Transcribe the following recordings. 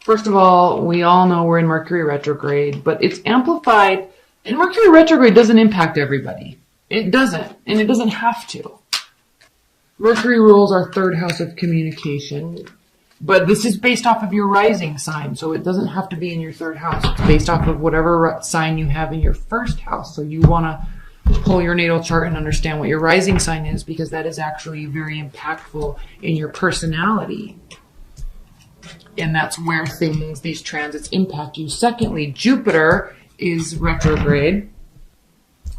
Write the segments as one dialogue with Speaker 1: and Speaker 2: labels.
Speaker 1: First of all, we all know we're in Mercury retrograde, but it's amplified, and Mercury retrograde doesn't impact everybody. It doesn't, and it doesn't have to. Mercury rules our third house of communication, but this is based off of your rising sign, so it doesn't have to be in your third house. It's based off of whatever sign you have in your first house. So you want to pull your natal chart and understand what your rising sign is, because that is actually very impactful in your personality. And that's where these transits impact you. Secondly, Jupiter is retrograde.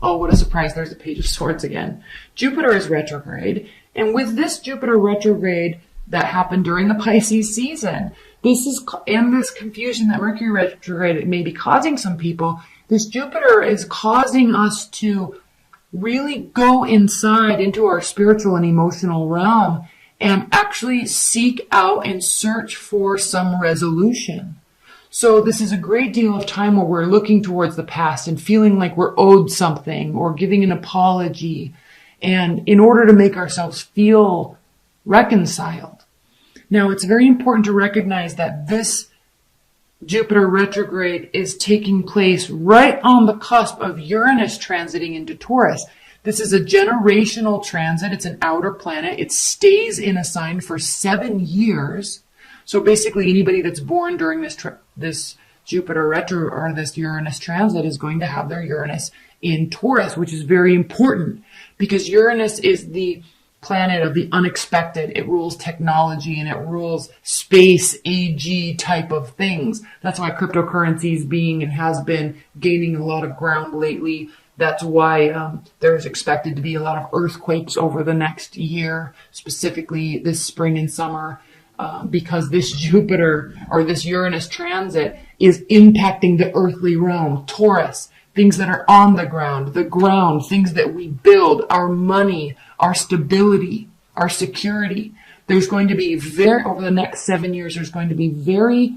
Speaker 1: Oh, what a surprise. There's a Page of Swords again. Jupiter is retrograde. And with this Jupiter retrograde that happened during the Pisces season, this confusion that Mercury retrograde may be causing some people, this Jupiter is causing us to really go inside into our spiritual and emotional realm and actually seek out and search for some resolution. So this is a great deal of time where we're looking towards the past and feeling like we're owed something or giving an apology, and in order to make ourselves feel reconciled. Now, it's very important to recognize that this Jupiter retrograde is taking place right on the cusp of Uranus transiting into Taurus. This is a generational transit. It's an outer planet. It stays in a sign for 7 years. So basically, anybody that's born during this Jupiter retro or this Uranus transit is going to have their Uranus in Taurus, which is very important because Uranus is the planet of the unexpected. It rules technology and it rules space, AG type of things. That's why cryptocurrency is being and has been gaining a lot of ground lately. That's why there's expected to be a lot of earthquakes over the next year, specifically this spring and summer, because this Jupiter or this Uranus transit is impacting the earthly realm, Taurus, things that are on the ground, things that we build, our money, our stability, our security. There's going to be over the next 7 years, there's going to be very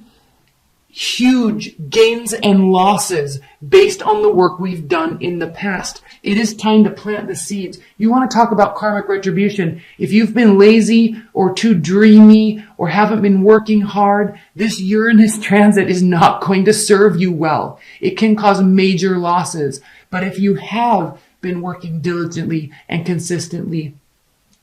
Speaker 1: huge gains and losses based on the work we've done in the past. It is time to plant the seeds. You want to talk about karmic retribution. If you've been lazy or too dreamy or haven't been working hard, this Uranus transit is not going to serve you well. It can cause major losses. But if you have been working diligently and consistently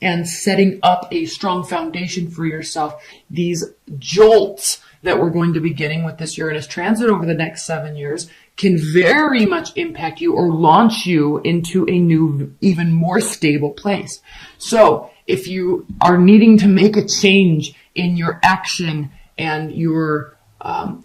Speaker 1: and setting up a strong foundation for yourself, these jolts that we're going to be getting with this Uranus transit over the next 7 years can very much impact you or launch you into a new, even more stable place. So if you are needing to make a change in your action and your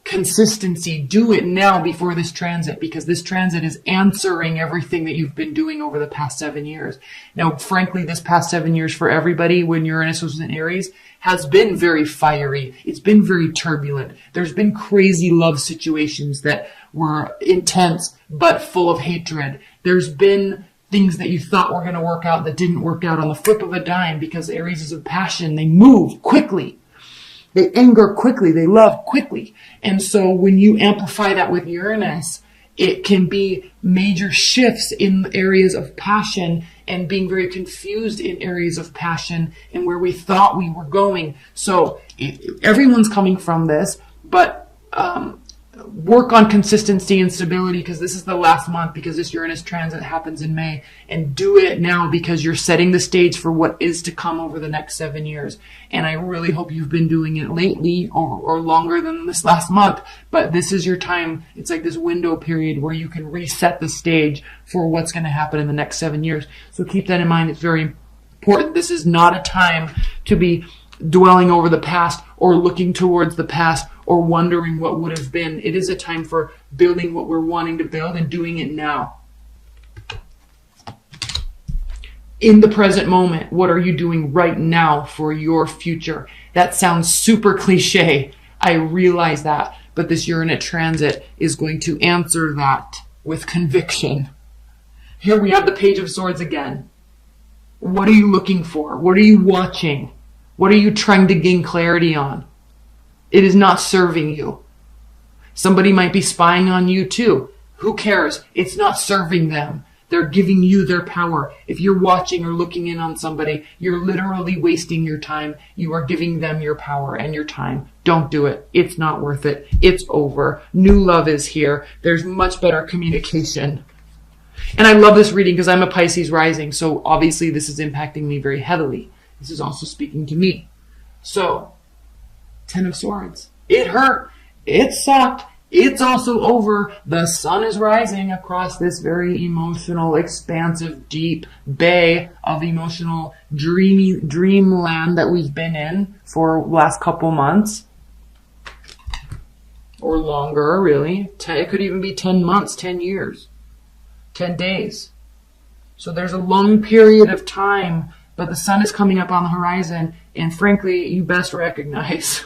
Speaker 1: consistency, do it now before this transit, because this transit is answering everything that you've been doing over the past 7 years. Now, frankly, this past 7 years for everybody when Uranus was in Aries has been very fiery. It's been very turbulent. There's been crazy love situations that were intense but full of hatred. There's been things that you thought were going to work out that didn't work out on the flip of a dime, because Aries is a passion. They move quickly. They anger quickly. They love quickly. And so when you amplify that with Uranus, it can be major shifts in areas of passion and being very confused in areas of passion and where we thought we were going. So everyone's coming from this, but work on consistency and stability, because this is the last month, because this Uranus transit happens in May, and do it now because you're setting the stage for what is to come over the next 7 years. And I really hope you've been doing it lately or longer than this last month, but this is your time. It's like this window period where you can reset the stage for what's going to happen in the next 7 years. So keep that in mind. It's very important. This is not a time to be dwelling over the past or looking towards the past or wondering what would have been. It is a time for building what we're wanting to build and doing it now. In the present moment, what are you doing right now for your future? That sounds super cliche. I realize that, but this Uranus transit is going to answer that with conviction. Here we have the Page of Swords again. What are you looking for? What are you watching? What are you trying to gain clarity on? It is not serving you. Somebody might be spying on you too. Who cares? It's not serving them. They're giving you their power. If you're watching or looking in on somebody, you're literally wasting your time. You are giving them your power and your time. don't do it. It's not worth it. It's over. New love is here. There's much better communication. And I love this reading because I'm a Pisces rising. So obviously this is impacting me very heavily. This is also speaking to me. So, Ten of Swords. It hurt. It sucked. It's also over. The sun is rising across this very emotional, expansive, deep bay of emotional dreamland that we've been in for the last couple months. Or longer, really. It could even be 10 months, 10 years, 10 days. So there's a long period of time, but the sun is coming up on the horizon, and frankly, you best recognize...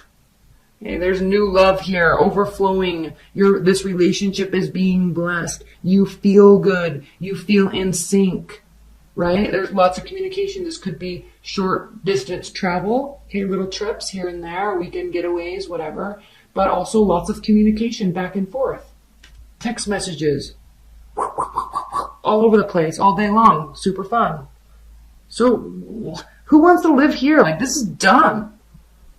Speaker 1: Okay, there's new love here, overflowing. This relationship is being blessed. You feel good. You feel in sync, right? There's lots of communication. This could be short distance travel, okay, little trips here and there, weekend getaways, whatever. But also lots of communication back and forth. Text messages. All over the place, all day long. Super fun. So, who wants to live here? Like, this is done.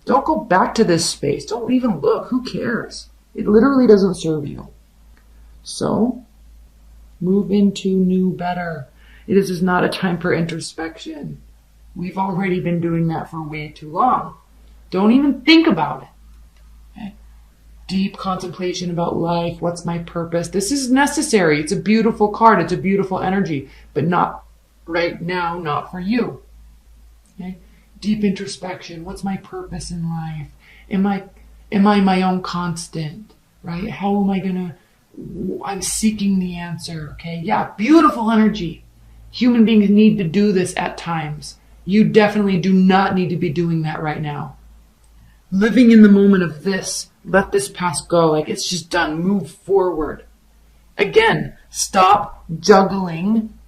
Speaker 1: Don't go back to this space. Don't even look. Who cares? It literally doesn't serve you. So, move into new, better. This is not a time for introspection. We've already been doing that for way too long. Don't even think about it. Okay? Deep contemplation about life. What's my purpose? This is necessary. It's a beautiful card. It's a beautiful energy. But not right now, not for you. Okay? Deep introspection. What's my purpose in life? Am I my own constant? Right? How am I I'm seeking the answer. Okay? Yeah, beautiful energy. Human beings need to do this at times. You definitely do not need to be doing that right now. Living in the moment of this. Let this past go. Like, it's just done. Move forward. Again, stop juggling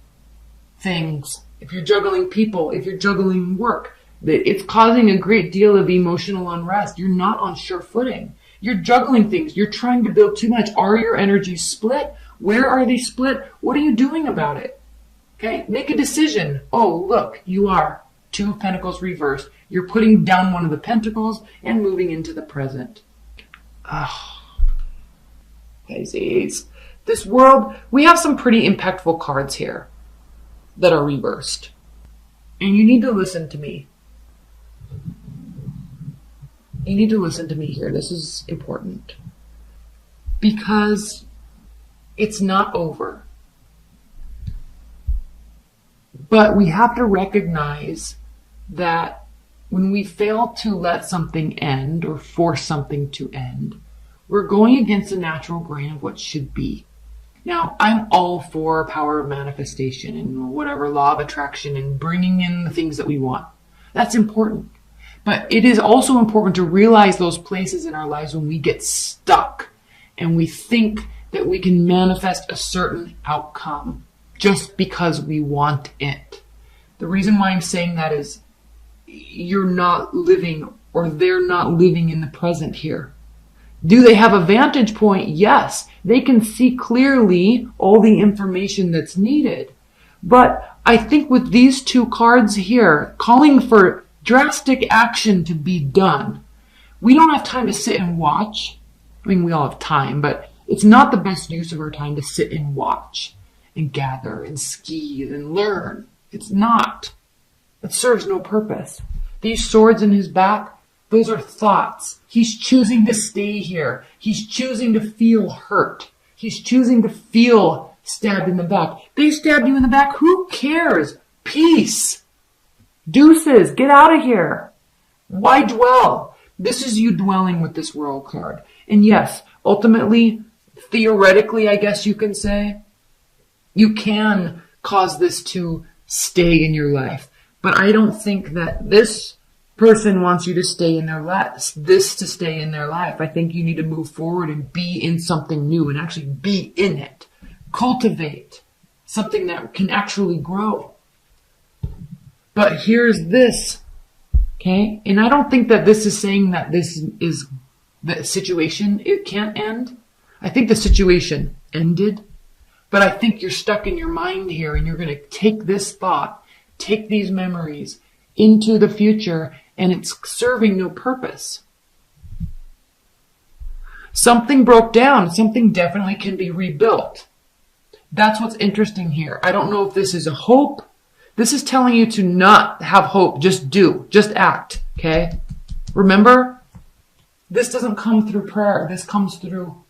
Speaker 1: things. If you're juggling people, if you're juggling work, it's causing a great deal of emotional unrest. You're not on sure footing. You're juggling things. You're trying to build too much. Are your energies split? Where are they split? What are you doing about it? Okay, make a decision. Oh, look, you are. Two of Pentacles reversed. You're putting down one of the Pentacles and moving into the present. Pisces. This world, we have some pretty impactful cards here that are reversed. And you need to listen to me. You need to listen to me here. This is important. Because it's not over. But we have to recognize that when we fail to let something end or force something to end, we're going against the natural grain of what should be. Now, I'm all for power of manifestation and whatever law of attraction and bringing in the things that we want. That's important. But it is also important to realize those places in our lives when we get stuck and we think that we can manifest a certain outcome just because we want it. The reason why I'm saying that is you're not living, or they're not living in the present here. Do they have a vantage point? Yes. They can see clearly all the information that's needed. But I think with these two cards here, calling for drastic action to be done, we don't have time to sit and watch. I mean, we all have time, but it's not the best use of our time to sit and watch and gather and ski and learn. It's not. It serves no purpose. These swords in his back, those are thoughts. He's choosing to stay here. He's choosing to feel hurt. He's choosing to feel stabbed in the back. They stabbed you in the back. Who cares? Peace. Deuces. Get out of here. Why dwell? This is you dwelling with this World card. And yes, ultimately, theoretically, I guess you can say, you can cause this to stay in your life. But I don't think that this person wants you to stay in their life, this to stay in their life. I think you need to move forward and be in something new and actually be in it. Cultivate something that can actually grow. But here's this, okay? And I don't think that this is saying that this is the situation. It can't end. I think the situation ended. But I think you're stuck in your mind here and you're going to take this thought, take these memories into the future, and it's serving no purpose. Something broke down. Something definitely can be rebuilt. That's what's interesting here. I don't know if this is a hope. This is telling you to not have hope. Just do. Just act. Okay? Remember, this doesn't come through prayer. This comes through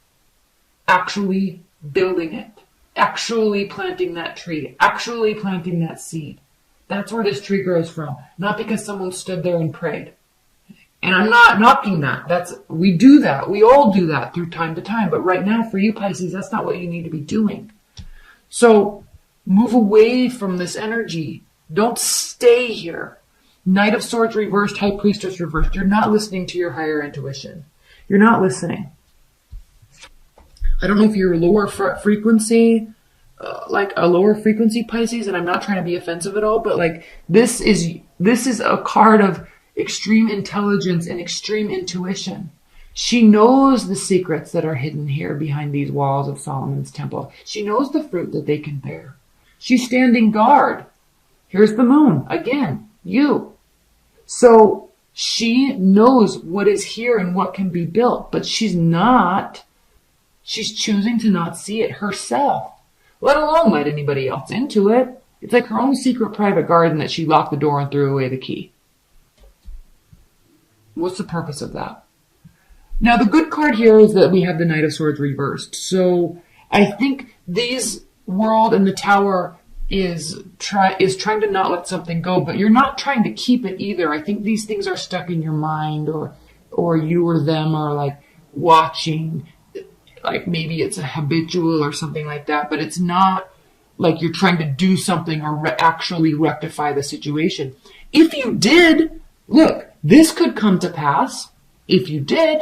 Speaker 1: actually building it. Actually planting that tree. Actually planting that seed. That's where this tree grows from. Not because someone stood there and prayed. And I'm not knocking that. We do that. We all do that through time to time. But right now, for you, Pisces, that's not what you need to be doing. So move away from this energy. Don't stay here. Knight of Swords reversed, High Priestess reversed. You're not listening to your higher intuition. You're not listening. I don't know if you're lower frequency, like a lower frequency Pisces, and I'm not trying to be offensive at all, but like this is a card of extreme intelligence and extreme intuition. She knows the secrets that are hidden here behind these walls of Solomon's temple. She knows the fruit that they can bear. She's standing guard. Here's the moon. Again, you. So she knows what is here and what can be built, but she's choosing to not see it herself, let alone let anybody else into it. It's like her own secret private garden that she locked the door and threw away the key. What's the purpose of that? Now, the good card here is that we have the Knight of Swords reversed. So I think this world and the Tower is trying to not let something go, but you're not trying to keep it either. I think these things are stuck in your mind, or you or them are like watching, like maybe it's a habitual or something like that, but it's not like you're trying to do something or actually rectify the situation. If you did, look, this could come to pass if you did,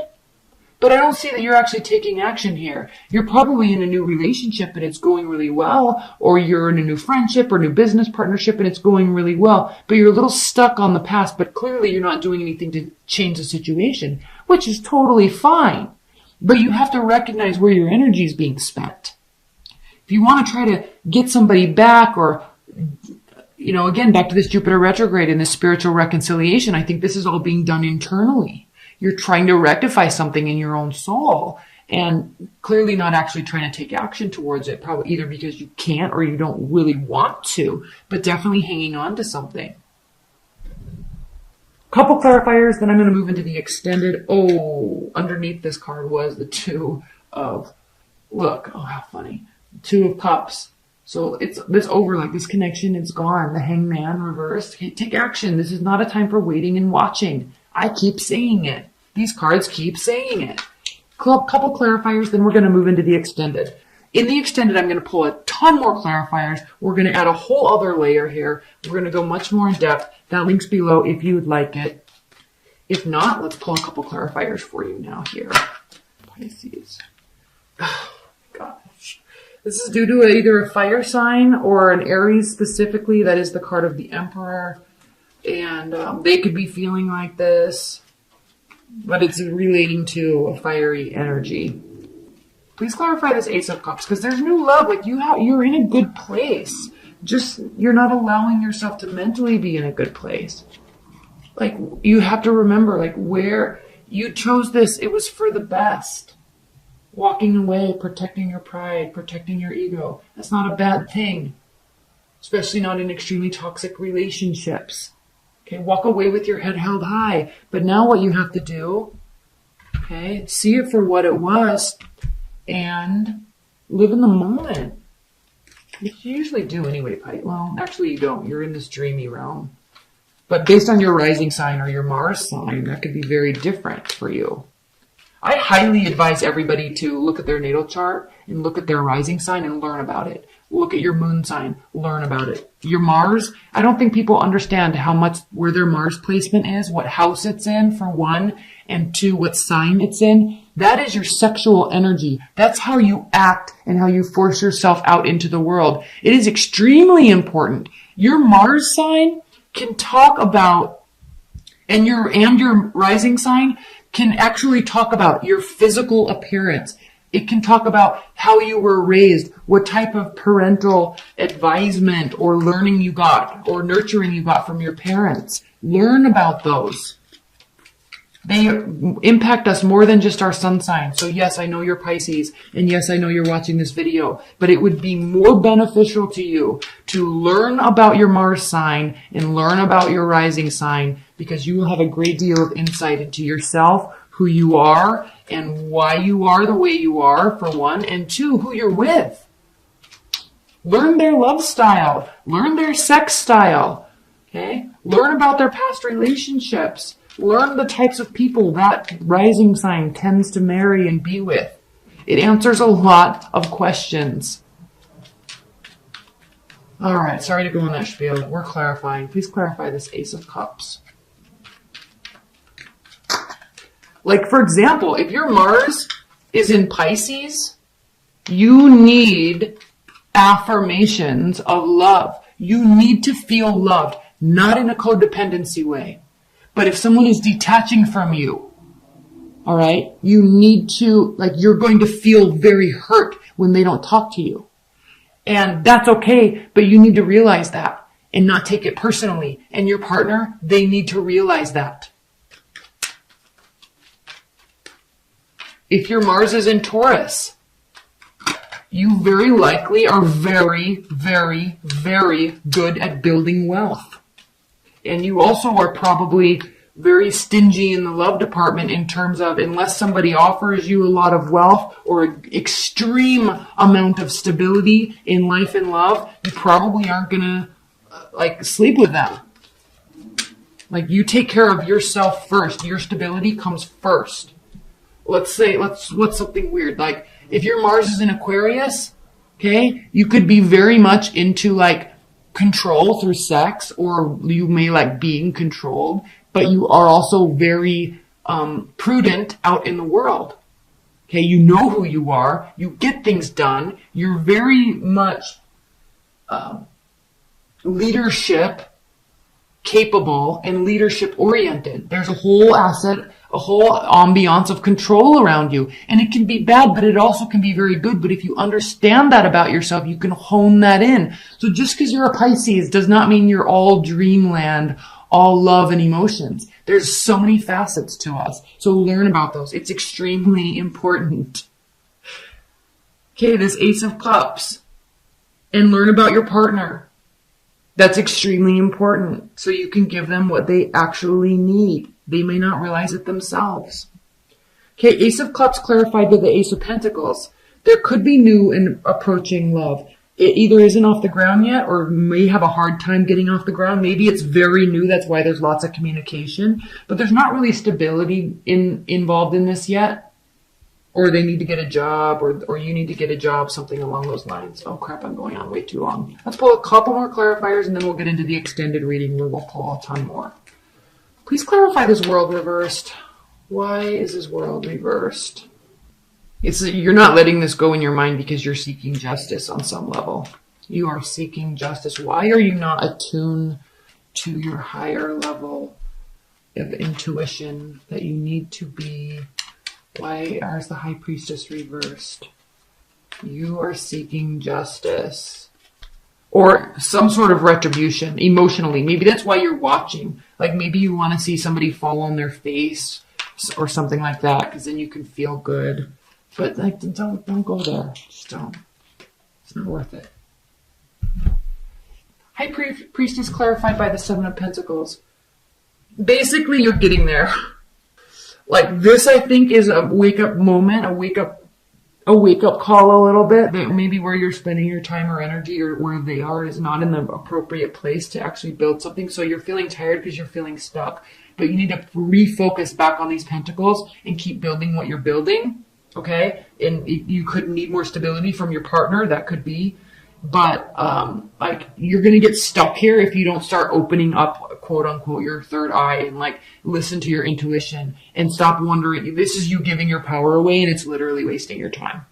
Speaker 1: but I don't see that you're actually taking action here. You're probably in a new relationship and it's going really well, or you're in a new friendship or new business partnership and it's going really well, but you're a little stuck on the past, but clearly you're not doing anything to change the situation, which is totally fine. But you have to recognize where your energy is being spent. If you want to try to get somebody back, or, you know, again, back to this Jupiter retrograde and this spiritual reconciliation, I think this is all being done internally. You're trying to rectify something in your own soul and clearly not actually trying to take action towards it, probably either because you can't or you don't really want to, but definitely hanging on to something. Couple clarifiers, then I'm going to move into the extended. Oh, underneath this card was the Two of, look, oh, how funny. Two of Cups. So it's this over, like this connection, it's gone. The Hangman reversed. Okay, take action. This is not a time for waiting and watching. I keep saying it. These cards keep saying it. Couple clarifiers, then we're going to move into the extended. In the extended, I'm going to pull a ton more clarifiers. We're going to add a whole other layer here. We're going to go much more in depth. That link's below if you would like it. If not, let's pull a couple clarifiers for you now here. Pisces. Oh, gosh. This is due to either a fire sign or an Aries specifically. That is the card of the Emperor. And they could be feeling like this, but it's relating to a fiery energy. Please clarify this Ace of Cups, because there's new love. Like you're in a good place. Just you're not allowing yourself to mentally be in a good place. Like you have to remember, like where you chose this, it was for the best. Walking away, protecting your pride, protecting your ego. That's not a bad thing, especially not in extremely toxic relationships. Okay, walk away with your head held high. But now what you have to do, okay, see it for what it was and live in the moment. Which you usually do anyway, Pite. Well, actually you don't. You're in this dreamy realm. But based on your rising sign or your Mars sign, that could be very different for you. I highly advise everybody to look at their natal chart and look at their rising sign and learn about it. Look at your moon sign, learn about it. Your Mars, I don't think people understand how much where their Mars placement is, what house it's in for one, and two, what sign it's in. That is your sexual energy. That's how you act and how you force yourself out into the world. It is extremely important. Your Mars sign can talk about, and your rising sign can actually talk about your physical appearance. It can talk about how you were raised, what type of parental advisement or learning you got or nurturing you got from your parents. Learn about those. They impact us more than just our sun sign. So yes, I know you're Pisces, and yes, I know you're watching this video, but it would be more beneficial to you to learn about your Mars sign and learn about your rising sign, because you will have a great deal of insight into yourself, who you are, and why you are the way you are, for one, and two, who you're with. Learn their love style. Learn their sex style. Okay? Learn about their past relationships. Learn the types of people that rising sign tends to marry and be with. It answers a lot of questions. All right, sorry to go on that spiel. We're clarifying. Please clarify this Ace of Cups. Like, for example, if your Mars is in Pisces, you need affirmations of love. You need to feel loved, not in a codependency way. But if someone is detaching from you, all right, you need to, like, you're going to feel very hurt when they don't talk to you. And that's okay, but you need to realize that and not take it personally. And your partner, they need to realize that. If your Mars is in Taurus, you very likely are very, very, very good at building wealth. And you also are probably very stingy in the love department in terms of, unless somebody offers you a lot of wealth or an extreme amount of stability in life and love, you probably aren't going to sleep with them. Like, you take care of yourself first. Your stability comes first. What's something weird? Like, if your Mars is in Aquarius, okay, you could be very much into like control through sex, or you may like being controlled, but you are also very prudent out in the world. Okay, you know who you are, you get things done, you're very much leadership capable and leadership oriented. There's a whole ambiance of control around you. And it can be bad, but it also can be very good. But if you understand that about yourself, you can hone that in. So just because you're a Pisces does not mean you're all dreamland, all love and emotions. There's so many facets to us. So learn about those. It's extremely important. Okay, this Ace of Cups. And learn about your partner. That's extremely important. So you can give them what they actually need. They may not realize it themselves. Okay, Ace of Cups clarified with the Ace of Pentacles. There could be new and approaching love. It either isn't off the ground yet, or may have a hard time getting off the ground. Maybe it's very new. That's why there's lots of communication. But there's not really stability involved in this yet. Or they need to get a job, or you need to get a job, something along those lines. Oh crap, I'm going on way too long. Let's pull a couple more clarifiers and then we'll get into the extended reading where we'll pull a ton more. Please clarify this world reversed. Why is this world reversed? You're not letting this go in your mind because you're seeking justice on some level. You are seeking justice. Why are you not attuned to your higher level of intuition that you need to be? Why is the High Priestess reversed? You are seeking justice. Or some sort of retribution emotionally. Maybe that's why you're watching. Like maybe you want to see somebody fall on their face or something like that, because then you can feel good. But like, don't go there. Just don't. It's not worth it. High Priestess clarified by the Seven of Pentacles. Basically, you're getting there. Like this, I think, is a wake-up moment, a wake-up call a little bit. That maybe where you're spending your time or energy or where they are is not in the appropriate place to actually build something. So you're feeling tired because you're feeling stuck. But you need to refocus back on these pentacles and keep building what you're building. Okay? And you could need more stability from your partner. That could be. But like you're going to get stuck here if you don't start opening up, quote unquote, your third eye and like listen to your intuition and stop wondering. This is you giving your power away and it's literally wasting your time.